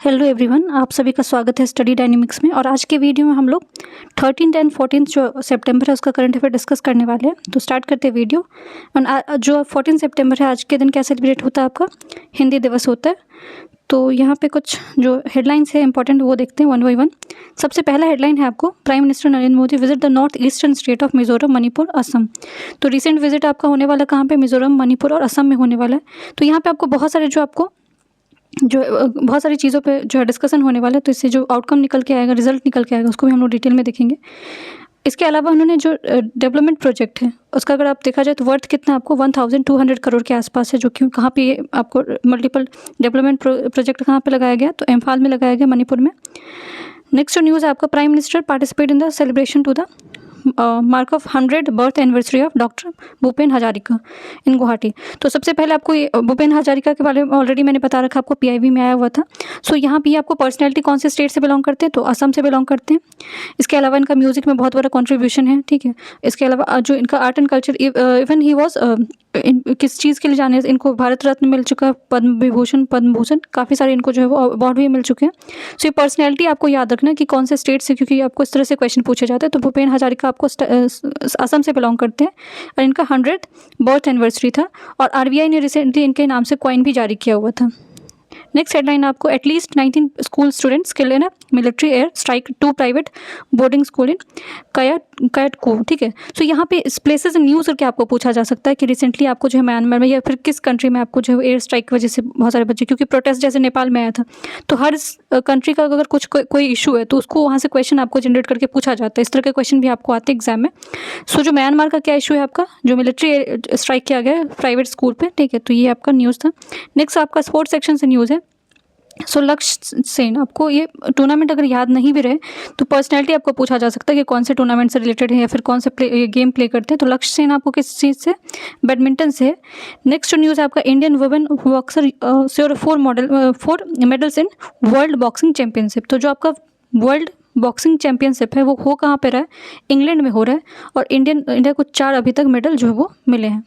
Hello everyone, आप सभी का स्वागत है स्टडी डायनेमिक्स में। और आज के वीडियो में हम लोग 13th एंड 14th जो सितंबर है उसका करंट अफेयर डिस्कस करने वाले हैं। तो स्टार्ट करते हैं वीडियो। और जो 14 सितंबर है, आज के दिन क्या सेलिब्रेट होता है? आपका हिंदी दिवस होता है। तो यहाँ पे कुछ जो हेडलाइंस है इंपॉर्टेंट वो देखते हैं वन बाई वन। सबसे पहला हेडलाइन है आपको, prime minister Narendra Modi visit the north eastern state of Mizoram, Manipur, Assam. तो रिसेंट विजिट आपका होने वाला कहाँ पे? मिजोरम, मणिपुर और असम में होने वाला है। तो यहाँ पे आपको बहुत सारे बहुत सारी चीज़ों पे जो है डिस्कशन होने वाला है। तो इससे जो आउटकम निकल के आएगा, रिजल्ट निकल के आएगा, उसको भी हम लोग डिटेल में देखेंगे। इसके अलावा उन्होंने जो डेवलपमेंट प्रोजेक्ट है उसका अगर आप देखा जाए तो वर्थ कितना आपको 1200 करोड़ के आसपास है। जो कि कहाँ पे आपको मल्टीपल डेवलपमेंट प्रोजेक्ट कहाँ पे लगाया गया? तो इम्फाल में लगाया गया, मणिपुर में। नेक्स्ट जो न्यूज़ है आपका, prime minister participate in the celebration to the mark of 100 birth anniversary of doctor Bhupen Hazarika in Guwahati. तो सबसे पहले आपको ये भूपेन हजारिका के बारे में ऑलरेडी मैंने बता रखा, आपको पीआईबी में आया हुआ था। सो यहाँ भी आपको पर्सनैलिटी कौन से स्टेट से बिलोंग करते हैं? तो असम से बिलोंग करते हैं। इसके अलावा इनका म्यूजिक में बहुत बड़ा कॉन्ट्रीब्यूशन है, ठीक है। इसके अलावा जो इनका art and culture, even he was किस चीज़ के लिए जाने, इनको भारत रत्न मिल चुका है, पद्म विभूषण, पद्म भूषण, काफ़ी सारे इनको जो है वो अवार्ड भी मिल चुके हैं। सो ये पर्सनैलिटी आपको याद रखना कि कौन से स्टेट से, क्योंकि आपको इस तरह से क्वेश्चन पूछे जाते हैं। तो भूपेन हजारिका आपको असम से बिलोंग करते हैं और इनका 100th बर्थ एनिवर्सरी था। और आरबीआई ने रिसेंटली इनके नाम से कॉइन भी जारी किया हुआ था। नेक्स्ट हेडलाइन आपको, at least 19 school students killed in military air strike, 2 private boarding school in Kyauktaw, ठीक है। सो यहाँ पे इस प्लेसेस न्यूज़ करके आपको पूछा जा सकता है कि रिसेंटली आपको जो है म्यांमार में या फिर किस कंट्री में आपको जो है एयर स्ट्राइक की वजह से बहुत सारे बच्चे, क्योंकि प्रोटेस्ट जैसे नेपाल में आया था, तो हर कंट्री का अगर कुछ कोई इशू है तो उसको वहाँ से क्वेश्चन आपको जनरेट करके पूछा जाता है। इस तरह के क्वेश्चन भी आपको आते हैं एग्जाम में। सो जो म्यांमार का क्या इशू है आपका, जो मिलिट्री स्ट्राइक किया गया प्राइवेट स्कूल पे, ठीक है। तो ये आपका न्यूज़ था। नेक्स्ट आपका स्पोर्ट्स सेक्शन से न्यूज़ है। सो लक्ष्य सेन, आपको ये टूर्नामेंट अगर याद नहीं भी रहे तो पर्सनैलिटी आपको पूछा जा सकता है कि कौन से टूर्नामेंट से रिलेटेड है या फिर कौन से गेम प्ले करते हैं। तो लक्ष्य सेन आपको किस चीज़ से? बैडमिंटन से है। नेक्स्ट न्यूज़ आपका, Indian women boxer sure 4 medals in world boxing championship. तो जो आपका वर्ल्ड बॉक्सिंग चैंपियनशिप है वो हो कहाँ पे रहा है? इंग्लैंड में हो रहा है। और इंडिया को 4 अभी तक मेडल जो है वो मिले हैं।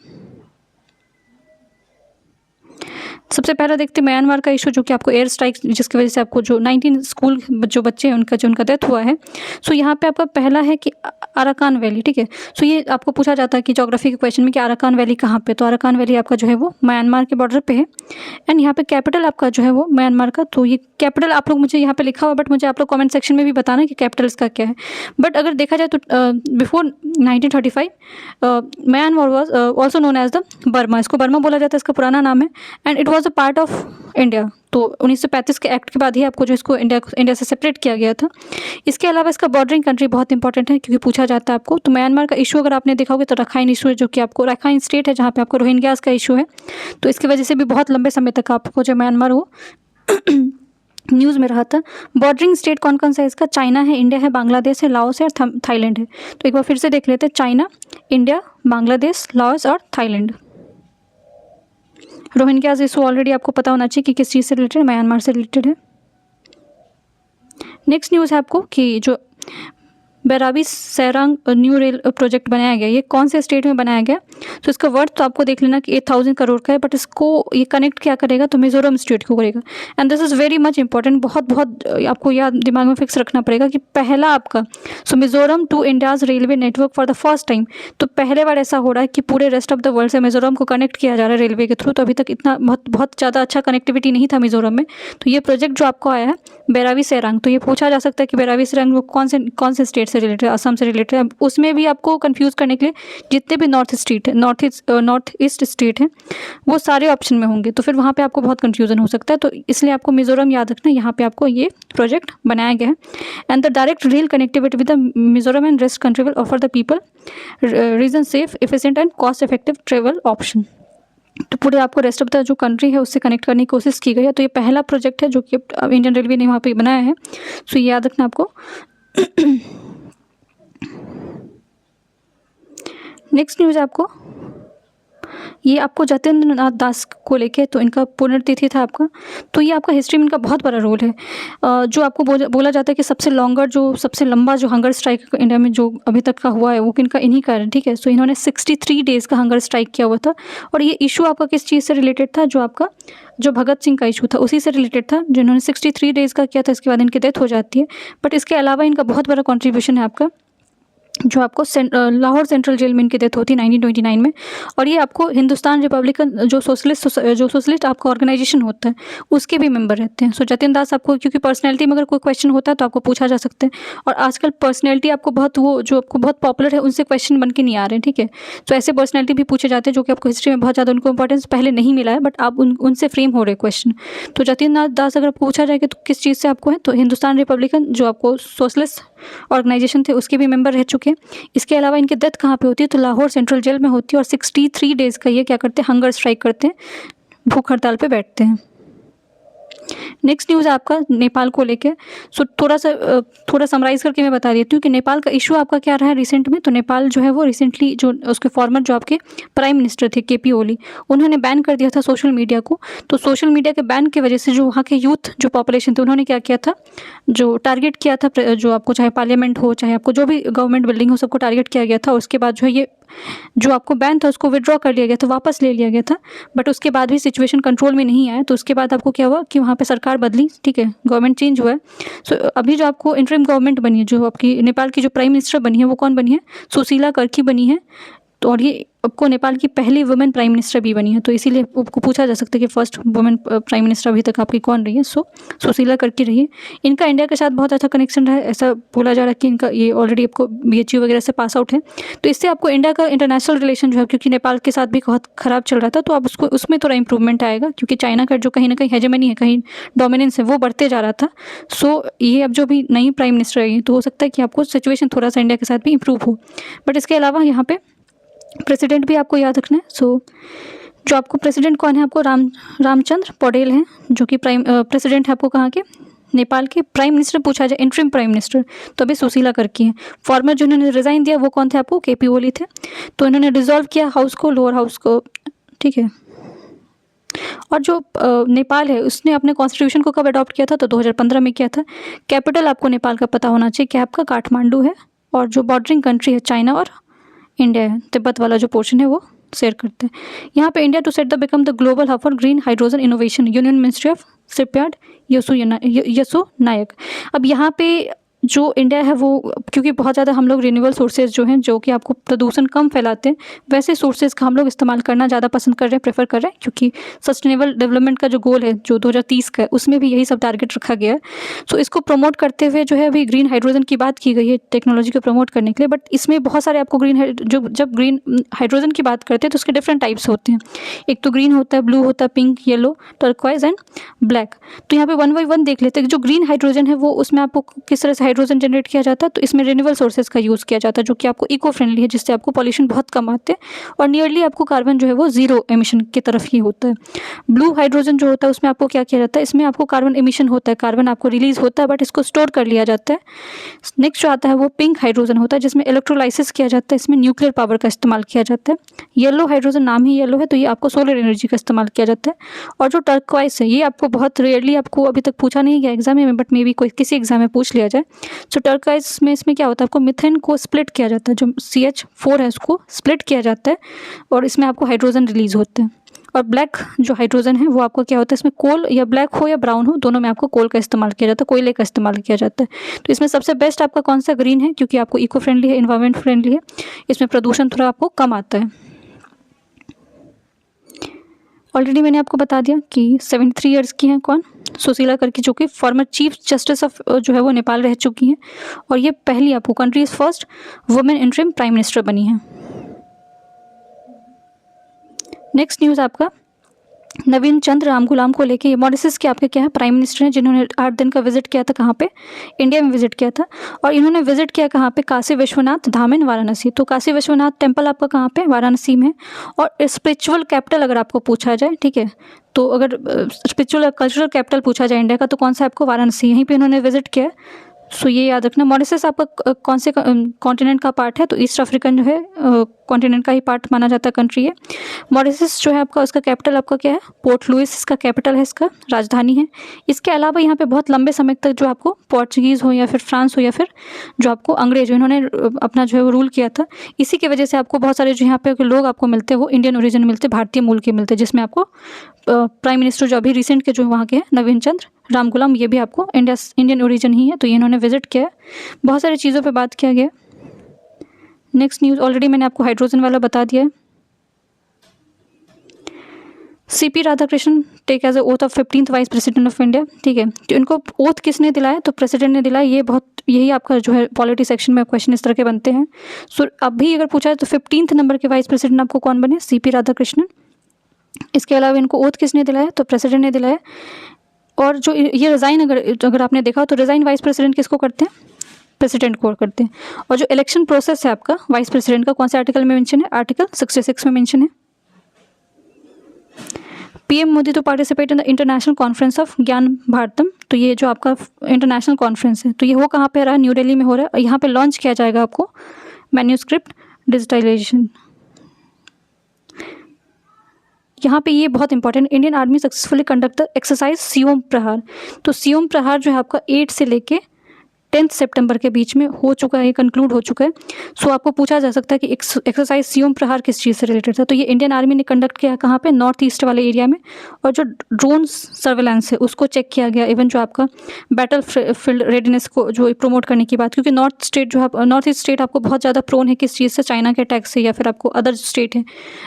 सबसे पहला देखते हैं म्यांमार का इशू, जो कि आपको एयर स्ट्राइक जिसकी वजह से आपको जो 19 स्कूल जो बच्चे हैं उनका डेथ हुआ है। सो यहाँ पे आपका पहला है कि अराकान वैली, ठीक है। सो ये आपको पूछा जाता है कि ज्योग्राफी के क्वेश्चन में कि अराकान वैली कहाँ पे? तो अराकान वैली आपका जो है वो म्यांमार के बॉर्डर पे है। एंड यहाँ पे कैपिटल आपका जो है वो म्यांमार का, तो ये कैपिटल आप लोग मुझे यहाँ पे लिखा हुआ, बट मुझे आप लोग कॉमेंट सेक्शन में भी बताना कि कैपिटल इसका क्या है। बट अगर देखा जाए तो before 1935 Myanmar was also known as the Burma, इसको बर्मा बोला जाता है, इसका पुराना नाम है। And it was a part of India. तो 1935 के एक्ट के बाद ही आपको जो इसको इंडिया से सेपरेट किया गया था। इसके अलावा इसका बॉर्डरिंग कंट्री बहुत इंपॉर्टेंट है क्योंकि पूछा जाता है आपको। तो म्यांमार का इशू अगर आपने देखा होगा तो रखाइन इशू है, जो कि आपको रखाइन स्टेट है जहाँ पे आपको रोहिंग्यास का इशू है। तो इसकी वजह से भी बहुत लंबे समय तक आपको जो म्यांमार वो न्यूज़ में रहा था। बॉर्डरिंग स्टेट कौन कौन सा है इसका? चाइना है, इंडिया है, बांग्लादेश है, लाओस है और थाईलैंड है। तो एक बार फिर से देख लेते हैं, चाइना, इंडिया, बांग्लादेश, लाओस और थाईलैंड। रोहिंग्यास इशू ऑलरेडी आपको पता होना चाहिए कि किस चीज़ से रिलेटेड, म्यांमार से रिलेटेड है। नेक्स्ट न्यूज़ है आपको कि जो Bairabi Sairang new rail project बनाया गया, ये कौन से स्टेट में बनाया गया? तो इसका वर्थ तो आपको देख लेना कि 8000 करोड़ का है, बट इसको ये कनेक्ट क्या करेगा? तो मिजोरम स्टेट को करेगा। And this is very much important, बहुत आपको याद दिमाग में फिक्स रखना पड़ेगा कि पहला आपका, so Mizoram to India's railway network for the first time. तो पहले बार ऐसा हो रहा है कि पूरे रेस्ट ऑफ द वर्ल्ड से मिजोरम को कनेक्ट किया जा रहा है रेलवे के थ्रू। तो अभी तक इतना बहुत ज़्यादा अच्छा कनेक्टिविटी नहीं था मिजोरम में। तो ये प्रोजेक्ट जो आपको आया है बैराबी सैरांग, तो ये पूछा जा सकता है कि बैराबी सैरांग वो कौन से स्टेट से रिलेटेड? असम से रिलेटेड है। उसमें भी आपको कंफ्यूज करने के लिए जितने भी नॉर्थ ईस्ट स्टेट हैं वो सारे ऑप्शन में होंगे, तो फिर वहाँ पे आपको बहुत कंफ्यूजन हो सकता है। तो इसलिए आपको मिजोरम याद रखना, यहाँ पे आपको ये प्रोजेक्ट बनाया गया है। And the direct rail connectivity with the Mizoram and rest country will offer the people region safe, efficient and cost effective travel option. तो पूरे आपको रेस्ट ऑफ द जो कंट्री है उससे कनेक्ट करने की कोशिश की गई है। तो ये पहला प्रोजेक्ट है जो कि इंडियन रेलवे ने वहाँ पे बनाया है। सो ये याद रखना आपको। नेक्स्ट न्यूज़ आपको, ये आपको जतेंद्र नाथ दास को लेके, तो इनका पुण्यतिथि था आपका। तो ये आपका हिस्ट्री में इनका बहुत बड़ा रोल है। जो आपको बोला जाता है कि सबसे लंबा जो हंगर स्ट्राइक इंडिया में जो अभी तक का हुआ है वो इनका इन्हीं का है, ठीक है। सो इन्होंने 63 डेज़ का हंगर स्ट्राइक किया हुआ था। और ये इशू आपका किस चीज़ से रिलेटेड था? जो भगत सिंह का इशू था उसी से रिलेटेड था, जिन्होंने 63 डेज़ का किया था। इसके बाद इनकी डेथ हो जाती है। बट इसके अलावा इनका बहुत बड़ा कॉन्ट्रीब्यूशन है आपका, जो आपको लाहौर सेंट्रल जेल में इनकी डेथ होती है 1929 में। और ये आपको हिंदुस्तान रिपब्लिकन जो सोशलिस्ट आपका ऑर्गेनाइजेशन होता है उसके भी मेंबर रहते हैं। सो जतिन दास आपको, क्योंकि पर्सनैलिटी में अगर कोई क्वेश्चन होता है तो आपको पूछा जा सकता है। और आजकल पर्सनैलिटी आपको जो आपको बहुत पॉपुलर है उनसे क्वेश्चन बन के नहीं आ रहे हैं, ठीक है। तो ऐसे पर्सनैलिटी भी पूछे जाते हैं जो कि आपको हिस्ट्री में बहुत ज़्यादा उनको इंपॉर्टेंस पहले नहीं मिला है, बट आप उनसे फ्रेम हो रहे क्वेश्चन। तो जतिन दास अगर पूछा जाए कि तो किस चीज़ से आपको है, तो हिंदुस्तान रिपब्लिकन जो आपको सोशलिस्ट ऑर्गेनाइजेशन थे उसके भी मेंबर रह चुके हैं। इसके अलावा इनकी डेथ कहाँ पे होती है? तो लाहौर सेंट्रल जेल में होती है। और 63 डेज़ का ये क्या करते हैं? हंगर स्ट्राइक करते हैं, भूख हड़ताल पे बैठते हैं। नेक्स्ट न्यूज़ आपका नेपाल को लेके। सो थोड़ा समराइज़ करके मैं बता देती हूँ कि नेपाल का इशू आपका क्या रहा है रिसेंट में। तो नेपाल जो है वो रिसेंटली जो उसके फॉर्मर जो आपके प्राइम मिनिस्टर थे केपी ओली, उन्होंने बैन कर दिया था सोशल मीडिया को। तो सोशल मीडिया के बैन की वजह से जो वहाँ के यूथ जो पॉपुलेशन थे उन्होंने क्या किया था, जो टारगेट किया था, जो आपको चाहे पार्लियामेंट हो चाहे आपको जो भी गवर्नमेंट बिल्डिंग हो सबको टारगेट किया गया था। उसके बाद जो है ये जो आपको बैन था उसको विड्रॉ कर लिया गया था, वापस ले लिया गया था। बट उसके बाद भी सिचुएशन कंट्रोल में नहीं आया। तो उसके बाद आपको क्या हुआ कि वहाँ पे सरकार बदली, ठीक है, गवर्नमेंट चेंज हुआ है। सो अभी जो आपको इंटरिम गवर्नमेंट बनी है, जो आपकी नेपाल की जो प्राइम मिनिस्टर बनी है वो कौन बनी है? सुशीला कर्की बनी है। तो और ये आपको नेपाल की पहली वुमेन प्राइम मिनिस्टर भी बनी है। तो इसीलिए आपको पूछा जा सकता है कि फर्स्ट वुमेन प्राइम मिनिस्टर अभी तक आपकी कौन रही है? सो सुशीला कर्की रही है। इनका इंडिया के साथ बहुत अच्छा कनेक्शन रहा है, ऐसा बोला जा रहा है कि इनका ये ऑलरेडी आपको BHU वगैरह से पास आउट है। तो इससे आपको इंडिया का इंटरनेशनल रिलेशन जो है, क्योंकि नेपाल के साथ भी बहुत ख़राब चल रहा था, तो आप उसमें थोड़ा इंप्रूवमेंट आएगा, क्योंकि चाइना का जो कहीं ना कहीं हेजेमनी है, कहीं डोमिनेंस है, वो बढ़ते जा रहा था। सो ये अब जो भी नई प्राइम मिनिस्टर आई तो हो सकता है कि आपको सिचुएशन थोड़ा सा इंडिया के साथ भी इंप्रूव हो। बट इसके अलावा यहाँ पे प्रेसिडेंट भी आपको याद रखना है। सो जो आपको प्रेसिडेंट कौन है? आपको रामचंद्र पौडेल हैं, जो कि प्रेसिडेंट है आपको कहाँ के? नेपाल के। प्राइम मिनिस्टर पूछा जाए, इंटरिम प्राइम मिनिस्टर, तो अभी सुशीला कर्की हैं। फॉर्मर जिन्होंने रिज़ाइन दिया वो कौन थे? आपको केपी ओली थे। तो इन्होंने डिसॉल्व किया हाउस को, लोअर हाउस को, ठीक है। और जो नेपाल है उसने अपने कॉन्स्टिट्यूशन को कब अडॉप्ट किया था? तो 2015 में किया था। कैपिटल आपको नेपाल का पता होना चाहिए, क्या आपका? काठमांडू है। और जो बॉर्डरिंग कंट्री है चाइना और इंडिया है, तिब्बत वाला जो पोर्शन है वो शेयर करते हैं। यहाँ पे India to set the become the global hub for green hydrogen innovation, union ministry of shipyard, Yesso Naik. अब यहाँ पे जो इंडिया है वो, क्योंकि बहुत ज़्यादा हम लोग रिन्यूएबल सोर्सेज जो हैं जो कि आपको प्रदूषण कम फैलाते हैं, वैसे सोर्सेज का हम लोग इस्तेमाल करना ज़्यादा पसंद कर रहे हैं, प्रेफर कर रहे हैं, क्योंकि सस्टेनेबल डेवलपमेंट का जो गोल है जो 2030 का है उसमें भी यही सब टारगेट रखा गया है। सो इसको प्रमोट करते हुए जो है अभी ग्रीन हाइड्रोजन की बात की गई है टेक्नोलॉजी को प्रमोट करने के लिए। बट इसमें बहुत सारे आपको जब ग्रीन हाइड्रोजन की बात करते हैं तो उसके डिफरेंट टाइप्स होते हैं। एक तो ग्रीन होता है, ब्लू होता है, pink, yellow, turquoise and black. तो यहाँ पे 1 बाय 1 देख लेते हैं। जो ग्रीन हाइड्रोजन है वो उसमें आपको किस तरह से हाइड्रोजन जनरेट किया जाता है? तो इसमें रिन्यूएबल सोर्सेज का यूज़ किया जाता है, जो कि आपको इको फ्रेंडली है, जिससे आपको पॉल्यूशन बहुत कम आते हैं और नियरली आपको कार्बन जो है वो जीरो एमिशन की तरफ ही होता है। ब्लू हाइड्रोजन जो होता है उसमें आपको क्या किया जाता है? इसमें आपको कार्बन एमिशन होता है, कार्बन आपको रिलीज होता है बट इसको स्टोर कर लिया जाता है। नेक्स्ट जो आता है वो पिंक हाइड्रोजन होता है, जिसमें इलेक्ट्रोलाइसिस किया जाता है, इसमें न्यूक्लियर पावर का इस्तेमाल किया जाता है। येलो हाइड्रोजन, नाम ही येलो है, तो ये आपको सोलर एनर्जी का इस्तेमाल किया जाता है। और जो टर्क्वाइस है ये आपको बहुत रेयरली, आपको अभी तक पूछा नहीं गया एग्जाम में, बट मे बी कोई किसी एग्जाम में पूछ लिया जाए। सो टर्क्वाइस में इसमें क्या होता है? आपको मिथेन को स्प्लिट किया जाता है, जो CH4 है उसको स्प्लिट किया जाता है और इसमें आपको हाइड्रोजन रिलीज होता है। और ब्लैक जो हाइड्रोजन है वो आपको क्या होता है? इसमें कोल, या ब्लैक हो या ब्राउन हो, दोनों में आपको कोल का इस्तेमाल किया जाता है, कोयले का इस्तेमाल किया जाता है। तो इसमें सबसे बेस्ट आपका कौन सा? ग्रीन है, क्योंकि आपको इको फ्रेंडली है, इन्वायरमेंट फ्रेंडली है, इसमें प्रदूषण थोड़ा आपको कम आता है। ऑलरेडी मैंने आपको बता दिया कि 73 ईयर्स की हैं कौन? सुशीला कर्की, जो कि फॉर्मर चीफ जस्टिस ऑफ जो है वो नेपाल रह चुकी हैं और ये पहली आपको countries first women interim prime minister बनी हैं। नेक्स्ट न्यूज़ आपका नवीन चंद्र रामगुलाम को लेके। ये मॉरिशस के आपके क्या है? प्राइम मिनिस्टर हैं, जिन्होंने 8 दिन का विजिट किया था। कहाँ पे? इंडिया में विजिट किया था। और इन्होंने विजिट किया कहाँ पे? काशी विश्वनाथ धाम इन वाराणसी। तो काशी विश्वनाथ टेम्पल आपका कहाँ पे? वाराणसी में। और स्पिरिचुअल कैपिटल अगर आपको पूछा जाए, ठीक है, तो अगर स्पिरिचुअल कल्चरल कैपिटल पूछा जाए इंडिया का, तो कौन सा आपको? वाराणसी। यहीं पर इन्होंने विजिट किया। सो ये याद रखना। मॉरिशस आपका कौन से कॉन्टिनेंट का पार्ट है? तो ईस्ट अफ्रीकन जो है कॉन्टिनेंट का ही पार्ट माना जाता है, कंट्री है। मॉरिशस जो है आपका, उसका कैपिटल आपका क्या है? पोर्ट लुइस इसका कैपिटल है, इसका राजधानी है। इसके अलावा यहाँ पे बहुत लंबे समय तक जो आपको पोर्चुगीज़ हो या फिर फ्रांस हो या फिर जो आपको अंग्रेज हो, इन्होंने अपना जो है वो रूल किया था। इसी की वजह से आपको बहुत सारे जो यहाँ पे लोग आपको मिलते हैं वो इंडियन ओरिजिन मिलते, भारतीय मूल के मिलते, जिसमें आपको प्राइम मिनिस्टर जो अभी रिसेंट के जो वहाँ के हैं, नवीन चंद्र रामगुलाम, ये भी आपको इंडियन ओरिजिन ही है। तो ये इन्होंने विजिट किया है। बहुत सारी चीज़ों पे बात किया गया। नेक्स्ट न्यूज़ ऑलरेडी मैंने आपको हाइड्रोजन वाला बता दिया है। CP Radhakrishnan take as a oath of 15th vice president of India. ठीक है, तो इनको ओथ किसने दिलाया? तो प्रेसिडेंट ने दिलाया। ये बहुत, यही आपका जो है पॉलिटी सेक्शन में क्वेश्चन इस तरह के बनते हैं। सो अभी अगर पूछा है तो 15th नंबर के वाइस प्रेसिडेंट आपको कौन बने? सीपी राधाकृष्णन। इसके अलावा इनको ओथ किसने दिलाया? तो प्रेसिडेंट ने दिलाया। और जो ये रिज़ाइन, अगर आपने देखा तो रिज़ाइन वाइस प्रेसिडेंट किसको करते हैं? प्रेसिडेंट को करते हैं। और जो इलेक्शन प्रोसेस है आपका वाइस प्रेसिडेंट का, कौन से आर्टिकल में मेंशन है? आर्टिकल 66 में मेंशन है। PM Modi to participate in the international conference of Gyan Bharatam. तो ये जो आपका इंटरनेशनल कॉन्फ्रेंस है, तो ये वो कहाँ पे रहा है? न्यू दिल्ली में हो रहा है। यहाँ पे लॉन्च किया जाएगा आपको मैन्यूस्क्रिप्ट डिजिटाइजेशन। यहाँ पे ये बहुत important, Indian army successfully conduct the exercise Siyom प्रहार। तो सियोम प्रहार जो है आपका 8 से लेके 10 सितंबर के बीच में हो चुका है, कंक्लूड हो चुका है। सो आपको पूछा जा सकता है कि एक्सरसाइज सियोम प्रहार किस चीज़ से रिलेटेड था? तो ये इंडियन आर्मी ने कंडक्ट किया कहाँ पे? नॉर्थ ईस्ट वाले एरिया में। और जो ड्रोन सर्वेलेंस है उसको चेक किया गया। इवन जो आपका बैटल फील्ड रेडीनेस को जो प्रमोट करने की बात, क्योंकि नॉर्थ स्टेट जो है, नॉर्थ ईस्ट स्टेट आपको बहुत ज़्यादा प्रोन है किस चीज़ से? चाइना के अटैक से, या फिर आपको अदर स्टेट है,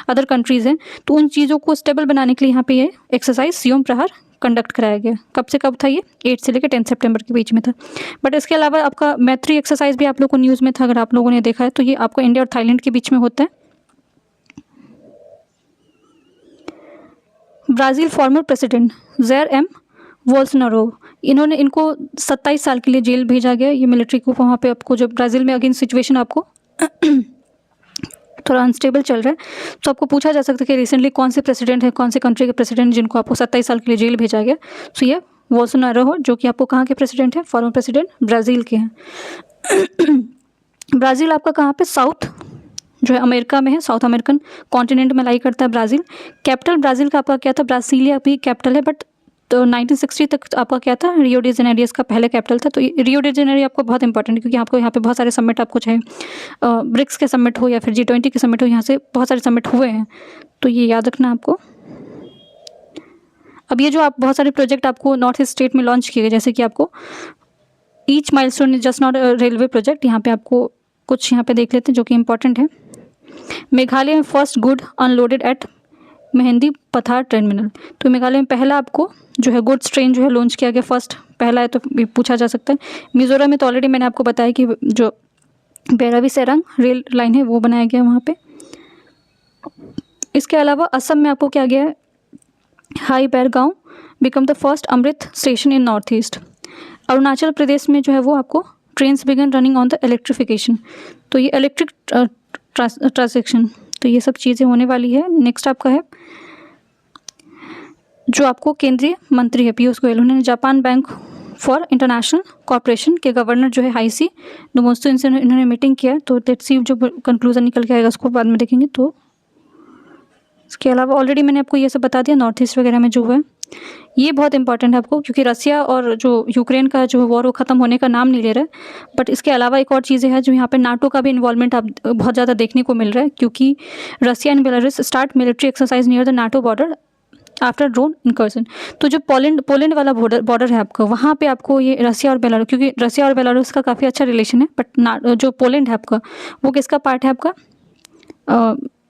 अदर कंट्रीज़ हैं, तो उन चीज़ों को स्टेबल बनाने के लिए यहाँ पे ये एक्सरसाइज सियोम प्रहार कंडक्ट कराया गया। कब से कब था ये? 8 से लेकर 10 सितंबर के बीच में था। बट इसके अलावा आपका मैत्री एक्सरसाइज भी आप लोगों को न्यूज़ में था, अगर आप लोगों ने देखा है तो। ये आपको इंडिया और थाईलैंड के बीच में होता है। Brazil former president Jair M Bolsonaro, इनको 27 साल के लिए जेल भेजा गया। ये मिलिट्री को वहाँ पे आपको, जब ब्राज़ील में अगेन सिचुएशन आपको थोड़ा अनस्टेबल चल रहा है, तो आपको पूछा जा सकता है कि रिसेंटली कौन से प्रेसिडेंट है, कौन से कंट्री के प्रेसिडेंट जिनको आपको 27 साल के लिए जेल भेजा गया। सो ये बोल्सोनारो हो, जो कि आपको कहाँ के प्रेसिडेंट हैं? फॉर्मर प्रेसिडेंट ब्राज़ील के हैं। ब्राज़ील आपका कहाँ पे? साउथ जो है अमेरिका में है, साउथ अमेरिकन कॉन्टिनेंट में लाई करता है ब्राज़ील। कैपिटल ब्राज़ील का आपका क्या था? ब्रासीलिया भी कैपिटल है, बट तो 1960 तक आपका क्या था? रियो डी जेनेरियो इसका पहले कैपिटल था। तो रियो डी जेनेरियो आपको बहुत इंपॉर्टेंट है, क्योंकि आपको यहाँ पे बहुत सारे समिट, आपको चाहे ब्रिक्स के समिट हो या फिर G20 के समिट हो, यहाँ से बहुत सारे समिट हुए हैं। तो ये याद रखना आपको। अब ये जो आप बहुत सारे प्रोजेक्ट आपको नॉर्थ ईस्ट स्टेट में लॉन्च किए गए, जैसे कि आपको each milestone is just not a railway project. यहाँ पे आपको कुछ यहाँ पे देख लेते हैं जो कि इंपॉर्टेंट है। मेघालय में first good unloaded at Mendipathar terminal. तो मेघालय में पहला आपको जो है गुड्स ट्रेन जो है लॉन्च किया गया, फर्स्ट पहला है, तो पूछा जा सकता है। मिजोरम में तो ऑलरेडी मैंने आपको बताया कि जो बेरावी सेरंग रेल लाइन है वो बनाया गया वहाँ पे। इसके अलावा असम में आपको क्या गया है? Haibargaon become the first Amrit station in north east. Arunachal Pradesh में जो है वो आपको trains began running on the electrification. तो ये इलेक्ट्रिक ट्रांसेक्शन, तो ये सब चीज़ें होने वाली है। नेक्स्ट आपका है जो आपको केंद्रीय मंत्री है पीयूष गोयल, उन्होंने Japan bank for international corporation के गवर्नर जो है हाइसी नोबुत्सु, इनसे इन्होंने मीटिंग किया। तो लेट्स सी जो कंक्लूजन निकल के आएगा उसको बाद में देखेंगे। तो इसके अलावा ऑलरेडी मैंने आपको ये सब बता दिया नॉर्थ ईस्ट वगैरह में जो है। ये बहुत इंपॉर्टेंट है आपको, क्योंकि रसिया और जो यूक्रेन का जो वॉर वो ख़त्म होने का नाम नहीं ले रहा है। बट इसके अलावा एक और चीज़ें हैं जो यहाँ पे नाटो का भी इन्वॉल्वमेंट आप बहुत ज़्यादा देखने को मिल रहा है, क्योंकि Russia and Belarus start military exercise near the NATO border after drone incursion. तो जो पोलैंड वाला बॉर्डर है आपका, वहाँ पे आपको ये रसिया और बेलारूस, क्योंकि रसिया और बेलारूस का काफ़ी अच्छा रिलेशन है, बट जो पोलैंड है आपका वो किसका पार्ट है? आपका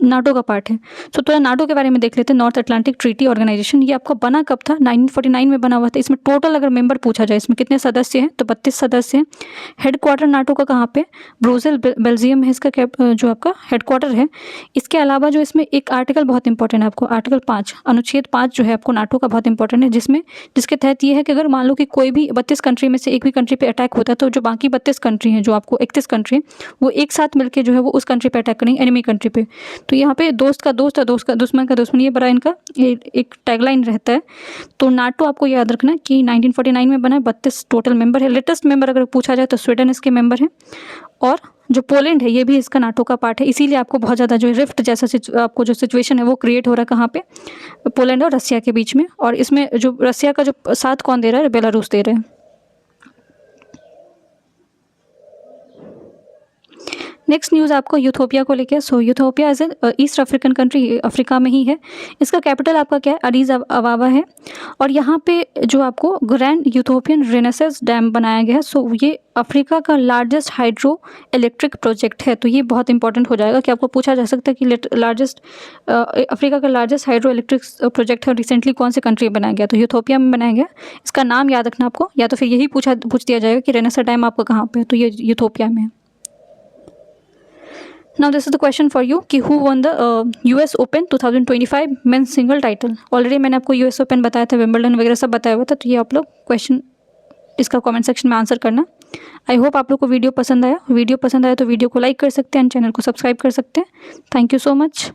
नाटो का पार्ट है। तो थोड़ा नाटो के बारे में देख लेते हैं। नॉर्थ अटलांटिक ट्रीटी ऑर्गेनाइजेशन, ये आपका बना कब था? 1949 में बना हुआ था। इसमें टोटल अगर मेंबर पूछा जाए इसमें कितने सदस्य हैं, तो 32 सदस्य हैं। हेडक्वार्टर नाटो का कहाँ पे? ब्रुसेल बेल्जियम है इसका जो आपका हेडक्वार्टर है। इसके अलावा जो इसमें एक आर्टिकल बहुत इंपॉर्टेंट है आपको, आर्टिकल 5 अनुच्छेद 5 जो है आपको नाटो का बहुत इंपॉर्टेंट है, जिसके तहत ये है कि अगर मान लो कि कोई भी 32 कंट्री में से एक भी कंट्री पे अटैक होता है, तो जो बाकी 32 कंट्री हैं, जो आपको 31 कंट्री हैं, वो एक साथ मिलकर जो है वो उस कंट्री पे अटैक करेंगे, एनिमी कंट्री पे। तो यहाँ पे दोस्त का दोस्त और दोस्त का दुश्मन का दुश्मन, ये बड़ा इनका एक टैगलाइन रहता है। तो नाटो आपको याद रखना है कि 1949 में बना है, 32 टोटल मेंबर है। लेटेस्ट मेंबर अगर पूछा जाए तो स्वीडन इसके मेंबर है, और जो पोलैंड है ये भी इसका नाटो का पार्ट है। इसीलिए आपको बहुत ज़्यादा जो रिफ्ट जैसा आपको जो सिचुएशन है वो क्रिएट हो रहा है कहाँ पे, पोलैंड और रसिया के बीच में। और इसमें जो रसिया का जो साथ कौन दे रहा है, बेलारूस दे रहे हैं। नेक्स्ट न्यूज़ आपको यूथोपिया को लेकर। सो Ethiopia as a east African country, Africa में ही है। इसका कैपिटल आपका क्या है, अडीस अबाबा है। और यहाँ पे जो आपको ग्रैंड यूथोपियन रेनेसेंस डैम बनाया गया है। सो ये अफ्रीका का लार्जेस्ट हाइड्रो इलेक्ट्रिक प्रोजेक्ट है। तो ये बहुत इंपॉर्टेंट हो जाएगा कि आपको पूछा जा सकता है कि लार्जेस्ट अफ्रीका का लार्जेस्ट हाइड्रो इलेक्ट्रिक प्रोजेक्ट है, रिसेंटली कौन से कंट्री बनाया गया, तो यूथोपिया में बनाया गया। इसका नाम याद रखना आपको, या तो फिर यही पूछ दिया जाएगा कि रेनेसा डैम आपका कहाँ पे है, तो ये यूथोपिया में है। Now this is the question for you कि who won the US Open 2025 men's single title। Already मैंने आपको US Open बताया था, विंबलडन वगैरह सब बताया हुआ था। तो ये आप लोग क्वेश्चन इसका कमेंट सेक्शन में आंसर करना। आई होप आप लोग को वीडियो पसंद आया। वीडियो पसंद आया तो वीडियो को लाइक कर सकते हैं एंड चैनल को सब्सक्राइब कर सकते हैं। Thank you so much.